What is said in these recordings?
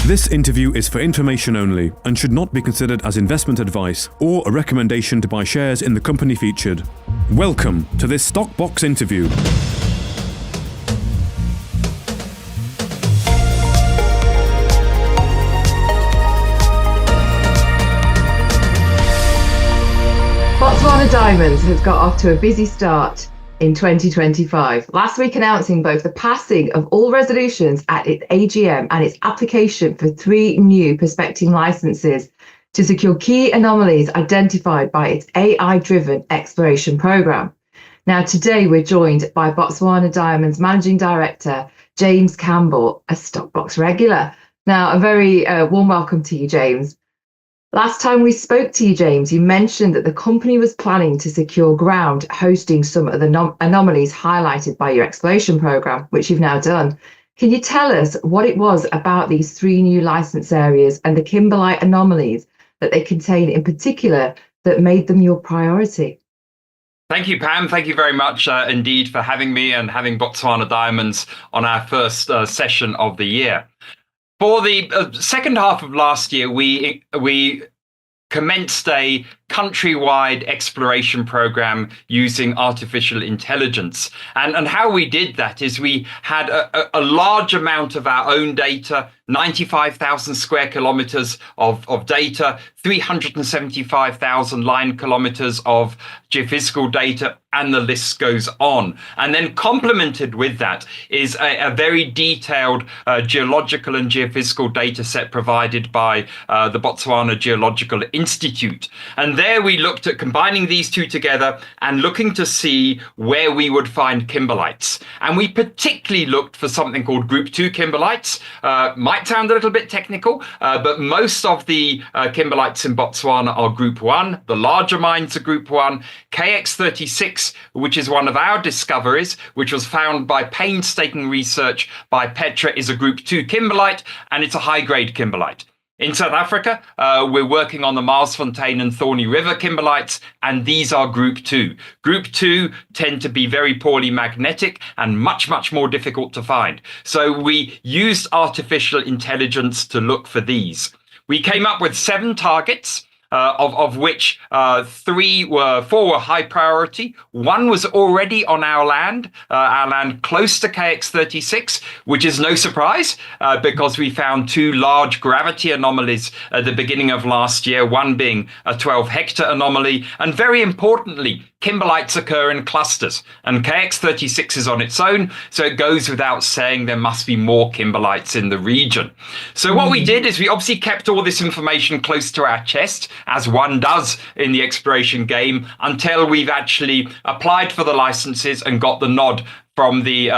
This interview is for information only and should not be considered as investment advice or a recommendation to buy shares in the company featured. Welcome to this Stock Box interview. Botswana Diamonds has got off to a busy start in 2025, last week announcing both the passing of all resolutions at its AGM and its application for 3 new prospecting licenses to secure key anomalies identified by its AI-driven exploration program. Now, today we're joined by Botswana Diamonds Managing Director, James Campbell, a Stockbox regular. Now, a very warm welcome to you, James. Last time we spoke to you, James, you mentioned that the company was planning to secure ground hosting some of the anomalies highlighted by your exploration program, which you've now done. Can you tell us what it was about these 3 new license areas and the Kimberlite anomalies that they contain in particular that made them your priority? Thank you, Pam. Thank you very much indeed for having me and having Botswana Diamonds on our first session of the year. For the second half of last year, we commenced a countrywide exploration program using artificial intelligence. And how we did that is we had a large amount of our own data, 95,000 square kilometers of data, 375,000 line kilometers of geophysical data, and the list goes on. And then complemented with that is a very detailed geological and geophysical data set provided by the Botswana Geological Institute. And there we looked at combining these two together and looking to see where we would find kimberlites. And we particularly looked for something called Group 2 kimberlites. Might sound a little bit technical, but most of the kimberlites in Botswana are Group 1. The larger mines are Group 1. KX36, which is one of our discoveries, which was found by painstaking research by Petra, is a Group 2 kimberlite, and it's a high-grade kimberlite. In South Africa, we're working on the Marsfontein and Thorny River kimberlites, and these are Group 2. Group 2 tend to be very poorly magnetic and much, much more difficult to find. So we used artificial intelligence to look for these. We came up with 7 targets. Of which 4 were high priority. 1 was already on our land close to KX36, which is no surprise because we found 2 large gravity anomalies at the beginning of last year, one being a 12-hectare anomaly. And very importantly, kimberlites occur in clusters, and KX36 is on its own, so it goes without saying there must be more kimberlites in the region. So what we did is we obviously kept all this information close to our chest, as one does in the exploration game, until we've actually applied for the licenses and got the nod from the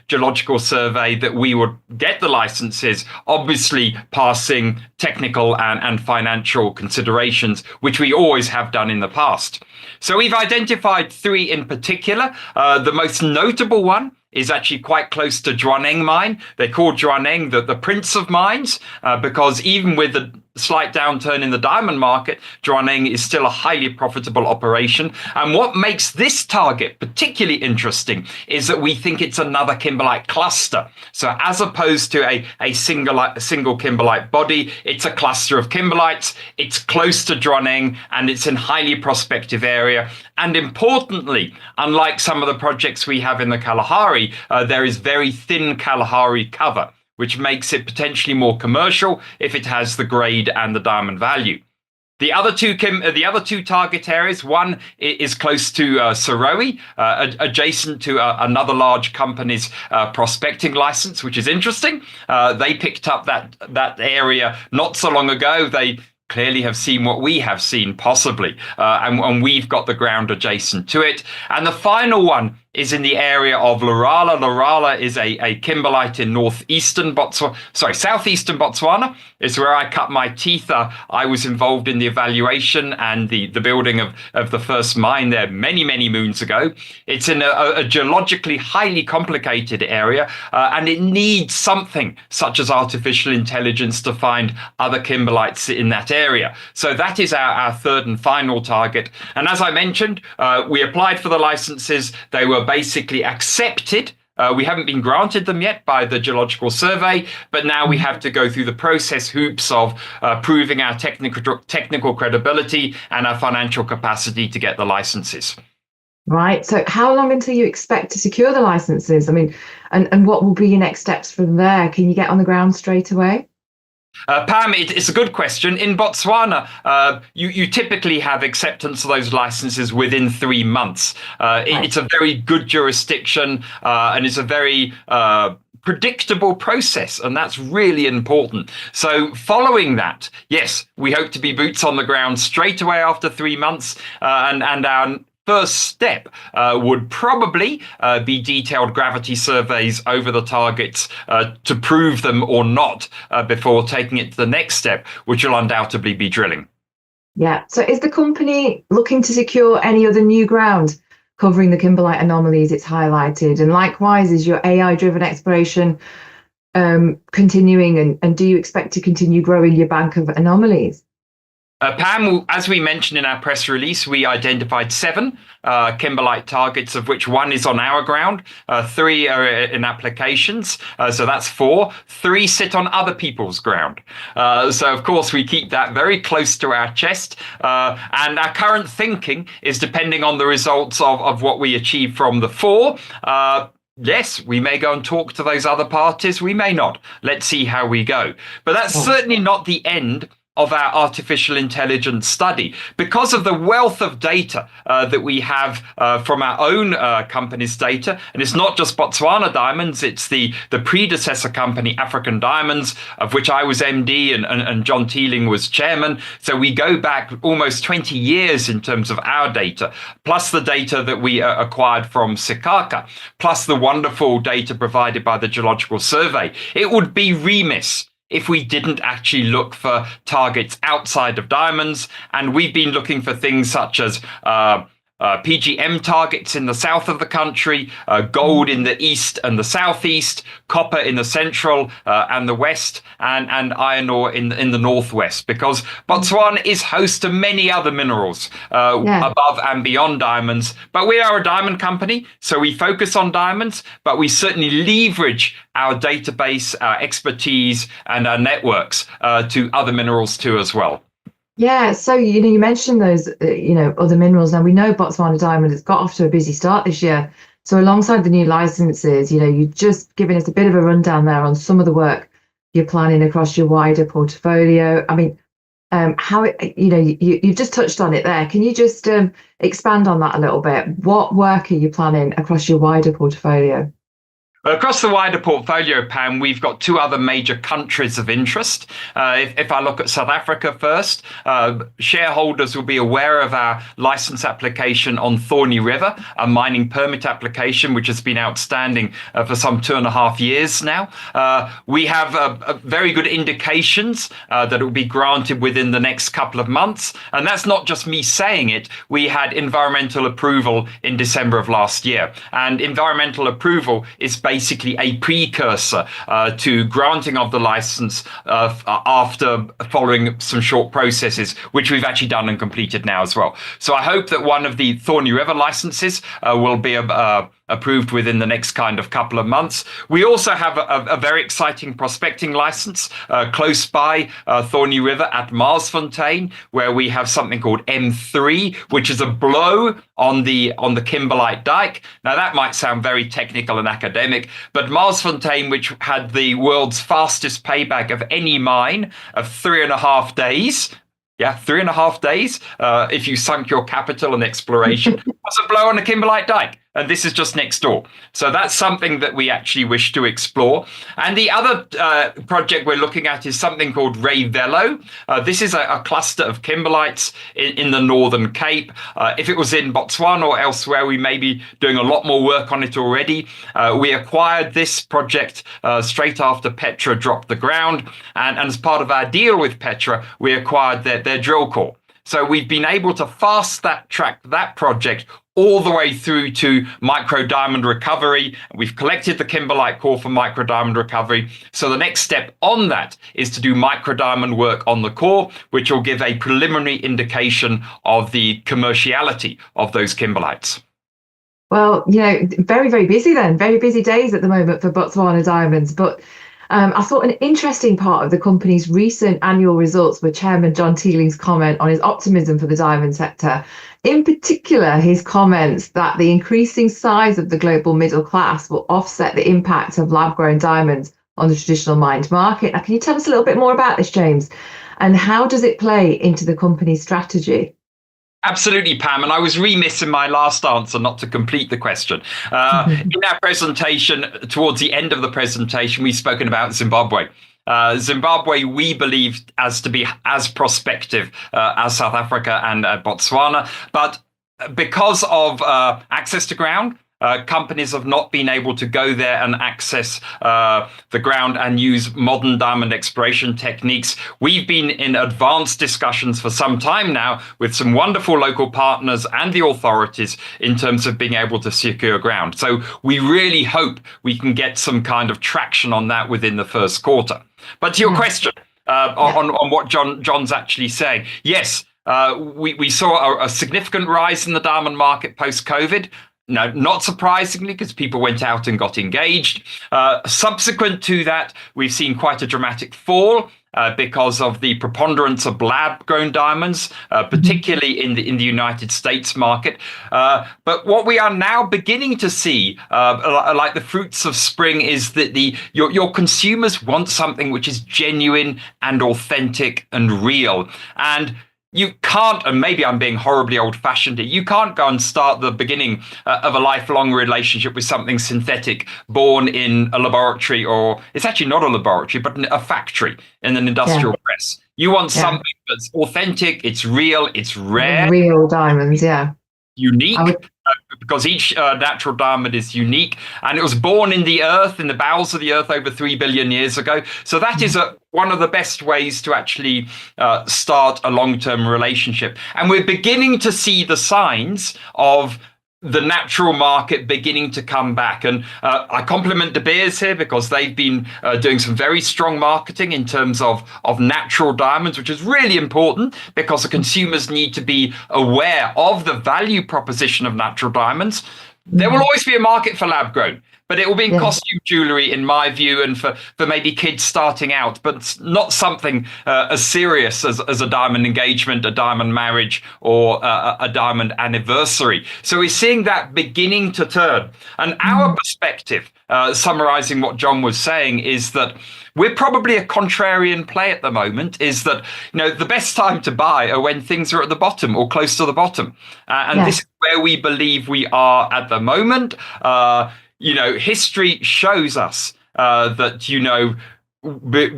geological survey that we would get the licenses, obviously passing technical and financial considerations, which we always have done in the past. So we've identified 3 in particular. The most notable one is actually quite close to Jwaneng mine. They call Jwaneng the prince of mines because even with the slight downturn in the diamond market, Jwaneng is still a highly profitable operation. And what makes this target particularly interesting is that we think it's another kimberlite cluster. So as opposed to a single kimberlite body, it's a cluster of kimberlites. It's close to Jwaneng and it's in highly prospective area. And importantly, unlike some of the projects we have in the Kalahari, there is very thin Kalahari cover, which makes it potentially more commercial if it has the grade and the diamond value. The other two target areas, one is close to Sarowe, adjacent to another large company's prospecting license, which is interesting. They picked up that area not so long ago. They clearly have seen what we have seen, possibly, and we've got the ground adjacent to it. And the final one is in the area of Lorala. Lorala is a kimberlite in southeastern Botswana. It's where I cut my teeth. I was involved in the evaluation and the building of the first mine there many, many moons ago. It's in a geologically highly complicated area, and it needs something such as artificial intelligence to find other kimberlites in that area. So that is our 3rd and final target. And as I mentioned, we applied for the licenses. They were basically accepted We haven't been granted them yet by the Geological Survey, but now we have to go through the process hoops of proving our technical credibility and our financial capacity to get the licenses. Right. So how long until you expect to secure the licenses? I mean, and what will be your next steps from there? Can you get on the ground straight away? Pam, it's a good question. In Botswana, you typically have acceptance of those licenses within 3 months. It's a very good jurisdiction, and it's a very predictable process, and that's really important. So following that, yes, we hope to be boots on the ground straight away after 3 months, and our first step would probably be detailed gravity surveys over the targets to prove them or not before taking it to the next step, which will undoubtedly be drilling. Yeah. So is the company looking to secure any other new ground covering the Kimberlite anomalies it's highlighted? And likewise, is your AI-driven exploration continuing? And do you expect to continue growing your bank of anomalies? Pam, as we mentioned in our press release, we identified 7 Kimberlite targets, of which 1 is on our ground, 3 are in applications, so that's 4. 3 sit on other people's ground. So, of course, we keep that very close to our chest. And our current thinking is, depending on the results of what we achieve from the 4, yes, we may go and talk to those other parties. We may not. Let's see how we go. But that's certainly not the end of our artificial intelligence study. Because of the wealth of data that we have from our own company's data, and it's not just Botswana Diamonds, it's the predecessor company, African Diamonds, of which I was MD and John Teeling was chairman. So we go back almost 20 years in terms of our data, plus the data that we acquired from Sikaka, plus the wonderful data provided by the Geological Survey. It would be remiss if we didn't actually look for targets outside of diamonds. And we've been looking for things such as PGM targets in the south of the country, gold in the east and the southeast, copper in the central and the west, and iron ore in the northwest, because Botswana is host to many other minerals above and beyond diamonds. But we are a diamond company, so we focus on diamonds, but we certainly leverage our database, our expertise, and our networks to other minerals too as well. Yeah, so you mentioned those other minerals. Now we know Botswana Diamond has got off to a busy start this year. So alongside the new licenses, you've just given us a bit of a rundown there on some of the work you're planning across your wider portfolio. I mean, how you've just touched on it there. Can you just expand on that a little bit? What work are you planning across your wider portfolio? Across the wider portfolio, Pam, we've got 2 other major countries of interest. If I look at South Africa first, shareholders will be aware of our license application on Thorny River, a mining permit application, which has been outstanding for some 2.5 years now. We have very good indications that it will be granted within the next couple of months. And that's not just me saying it. We had environmental approval in December of last year. And environmental approval is basically a precursor to granting of the license after following some short processes, which we've actually done and completed now as well. So I hope that one of the Thorny River licenses will be approved within the next kind of couple of months. We also have a very exciting prospecting license close by Thorny River at Marsfontein, where we have something called M3, which is a blow on the Kimberlite dike. Now that might sound very technical and academic, but Marsfontein, which had the world's fastest payback of any mine of 3.5 days. Yeah, 3.5 days. If you sunk your capital in exploration, was a blow on the Kimberlite dike. And this is just next door. So that's something that we actually wish to explore. And the other project we're looking at is something called Ray Velo. This is a cluster of kimberlites in the Northern Cape. If it was in Botswana or elsewhere, we may be doing a lot more work on it already. We acquired this project straight after Petra dropped the ground. And as part of our deal with Petra, we acquired their drill core. So we've been able to fast track that project all the way through to micro diamond recovery. We've collected the kimberlite core for micro diamond recovery. So the next step on that is to do micro diamond work on the core, which will give a preliminary indication of the commerciality of those kimberlites. Well, very, very busy then, very busy days at the moment for Botswana Diamonds. But I thought an interesting part of the company's recent annual results were Chairman John Teeling's comment on his optimism for the diamond sector. In particular, his comments that the increasing size of the global middle class will offset the impact of lab-grown diamonds on the traditional mined market. Now, can you tell us a little bit more about this, James? And how does it play into the company's strategy? Absolutely, Pam. And I was remiss in my last answer not to complete the question. In our presentation, towards the end of the presentation, we've spoken about Zimbabwe. Zimbabwe, we believe, as to be as prospective as South Africa and Botswana. But because of access to ground, companies have not been able to go there and access the ground and use modern diamond exploration techniques. We've been in advanced discussions for some time now with some wonderful local partners and the authorities in terms of being able to secure ground. So we really hope we can get some kind of traction on that within the first quarter. But to your question on what John's actually saying, yes, we saw a significant rise in the diamond market post-COVID. No, not surprisingly, because people went out and got engaged. Subsequent to that, we've seen quite a dramatic fall because of the preponderance of lab-grown diamonds, particularly in the United States market. But what we are now beginning to see, like the fruits of spring, is that your consumers want something which is genuine and authentic and real. And you can't, and maybe I'm being horribly old-fashioned here, you can't go and start the beginning of a lifelong relationship with something synthetic born in a laboratory, or it's actually not a laboratory, but a factory in an industrial press. You want something that's authentic, it's real, it's rare. Real diamonds, unique, because each natural diamond is unique, and it was born in the earth, in the bowels of the earth, over 3 billion years ago. So that is one of the best ways to actually start a long-term relationship. And we're beginning to see the signs of the natural market beginning to come back. And I compliment De Beers here, because they've been doing some very strong marketing in terms of natural diamonds, which is really important, because the consumers need to be aware of the value proposition of natural diamonds. There will always be a market for lab grown, but it will be in costume jewelry, in my view, and for maybe kids starting out, but not something as serious as a diamond engagement, a diamond marriage, or a diamond anniversary. So we're seeing that beginning to turn. And our perspective, summarizing what John was saying, is that we're probably a contrarian play at the moment, is that, the best time to buy are when things are at the bottom or close to the bottom. This is where we believe we are at the moment. History shows us that,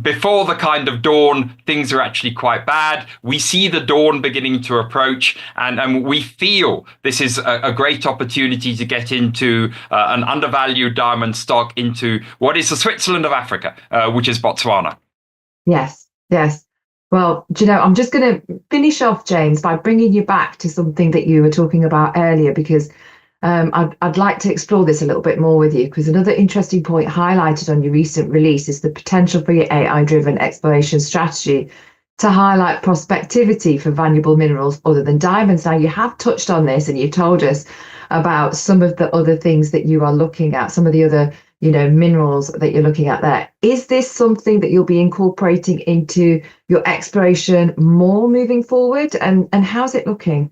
before the kind of dawn, things are actually quite bad. We see the dawn beginning to approach, and we feel this is a great opportunity to get into an undervalued diamond stock, into what is the Switzerland of Africa, which is Botswana. Yes. Well, I'm just going to finish off, James, by bringing you back to something that you were talking about earlier, because I'd like to explore this a little bit more with you, because another interesting point highlighted on your recent release is the potential for your AI-driven exploration strategy to highlight prospectivity for valuable minerals other than diamonds. Now, you have touched on this, and you've told us about some of the other things that you are looking at, some of the other, minerals that you're looking at there. Is this something that you'll be incorporating into your exploration more moving forward? And how's it looking?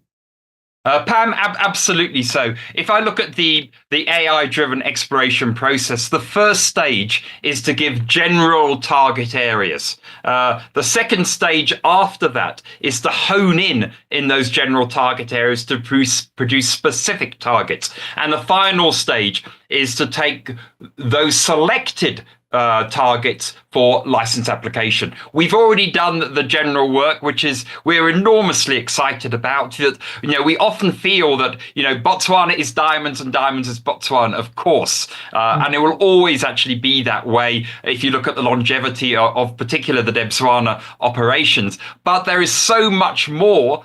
Pam, absolutely so. If I look at the AI-driven exploration process, the first stage is to give general target areas. The second stage after that is to hone in those general target areas to produce specific targets. And the final stage is to take those selected targets for license application. We've already done the general work, which is we're enormously excited about. That we often feel that Botswana is diamonds and diamonds is Botswana, of course, and it will always actually be that way if you look at the longevity of particular the Botswana operations. But there is so much more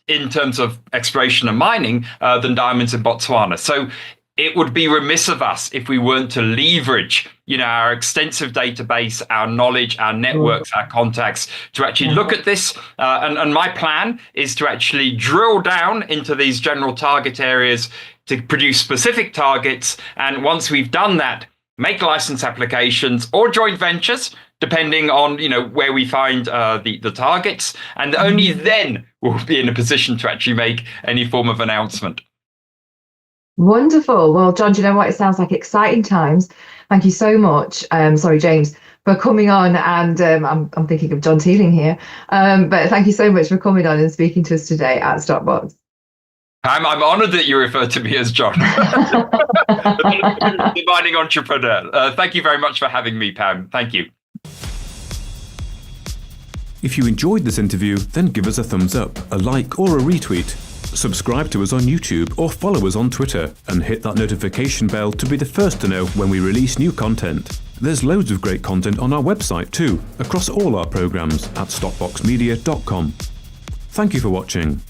in terms of exploration and mining than diamonds in Botswana. So it would be remiss of us if we weren't to leverage, our extensive database, our knowledge, our networks, our contacts to actually look at this. And my plan is to actually drill down into these general target areas to produce specific targets. And once we've done that, make license applications or joint ventures, depending on where we find the targets. And only then we'll be in a position to actually make any form of announcement. Wonderful. Well, John, do you know what? It sounds like exciting times. Thank you so much. Sorry, James, for coming on. And I'm thinking of John Teeling here. But thank you so much for coming on and speaking to us today at Stockbox. I'm honoured that you refer to me as John, the mining entrepreneur. Thank you very much for having me, Pam. Thank you. If you enjoyed this interview, then give us a thumbs up, a like or a retweet. Subscribe to us on YouTube or follow us on Twitter and hit that notification bell to be the first to know when we release new content. There's loads of great content on our website too, across all our programs at stockboxmedia.com. Thank you for watching.